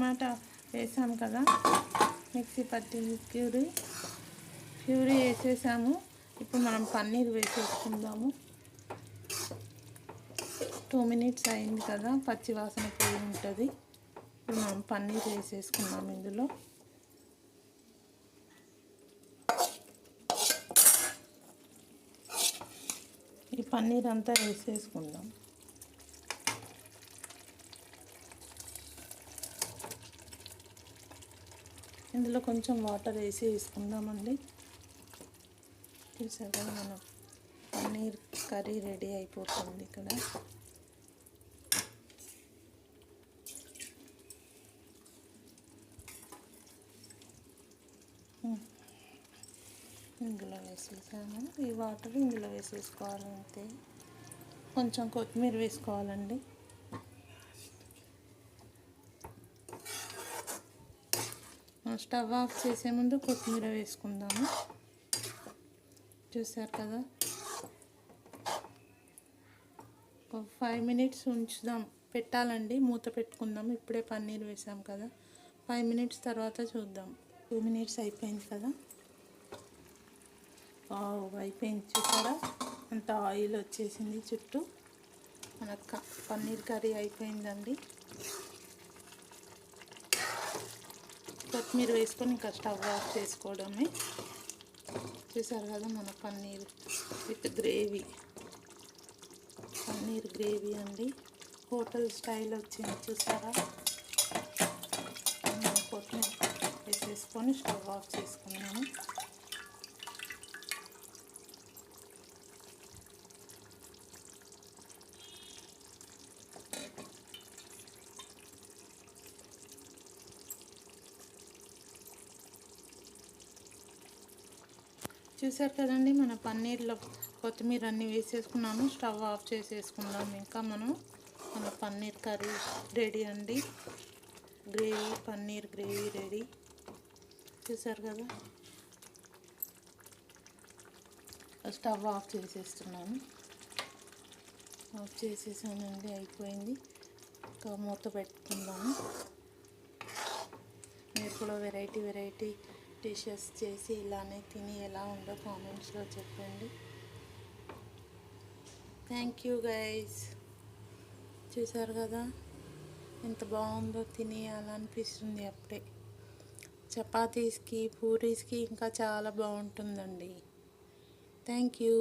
టమాటా వేసాం కదా, మిక్సీ పట్టి ప్యూరీ వేసేసాము. ఇప్పుడు మనం పన్నీర్ వేసేసుకుందాము. 2 minutes అయింది కదా, పచ్చి వాసన పోయి ఉంటుంది. ఇప్పుడు మనం పన్నీర్ వేసేసుకున్నాము. ఇందులో ఈ పన్నీర్ అంతా వేసేసుకుందాం. ఇందులో కొంచెం వాటర్ వేసుకుందామండి. చూసారా, మన పన్నీర్ కర్రీ రెడీ అయిపోతుంది. ఇక్కడ ఇందులో వేసేసాము. ఈ వాటర్ ఇందులో వేసేసుకోవాలి అంతే. కొంచెం కొత్తిమీర వేసుకోవాలండి. స్టవ్ ఆఫ్ చేసే ముందు కొత్తిమీర వేసుకుందాము. చూసారు కదా, 5 minutes పెట్టాలండి. మూత పెట్టుకుందాం. ఇప్పుడే పన్నీర్ వేసాం కదా, 5 minutes తర్వాత చూద్దాం. 2 minutes అయిపోయింది కదా, అయిపోయింది. చూసారా, అంత ఆయిల్ వచ్చేసింది చుట్టూ. మన పన్నీర్ కర్రీ అయిపోయిందండి. కొత్తిమీర వేసుకొని ఇంకా స్టవ్ ఆఫ్ చేసుకోవడమే. చూసారు కదా, మన paneer with gravy, paneer gravy అండి. హోటల్ స్టైల్ వచ్చింది. చూసారా, కొత్తిమీర వేసేసుకొని స్టవ్ ఆఫ్ చేసుకున్నాము. చూసారు కదండి, మన పన్నీర్లో కొత్తిమీర అన్నీ వేసేసుకున్నాము. స్టవ్ ఆఫ్ చేసేసుకుందాం. ఇంకా మన పన్నీర్ కర్రీ రెడీ అండి. Paneer gravy ready. చూసారు కదా, స్టవ్ ఆఫ్ చేసేస్తున్నాను. ఆఫ్ చేసేసానండి, అయిపోయింది. ఇంకా మూత పెట్టుకుందాము. మీరు కూడా వెరైటీ డిషెస్ చేసి ఇలానే తిని ఎలా ఉందో కామెంట్స్లో చెప్పండి. Thank you guys. చూసారు కదా, ఎంత బాగుందో, తినేయాలనిపిస్తుంది అప్పుడే. చపాతీస్కి, పూరీస్కి ఇంకా చాలా బాగుంటుందండి. Thank you.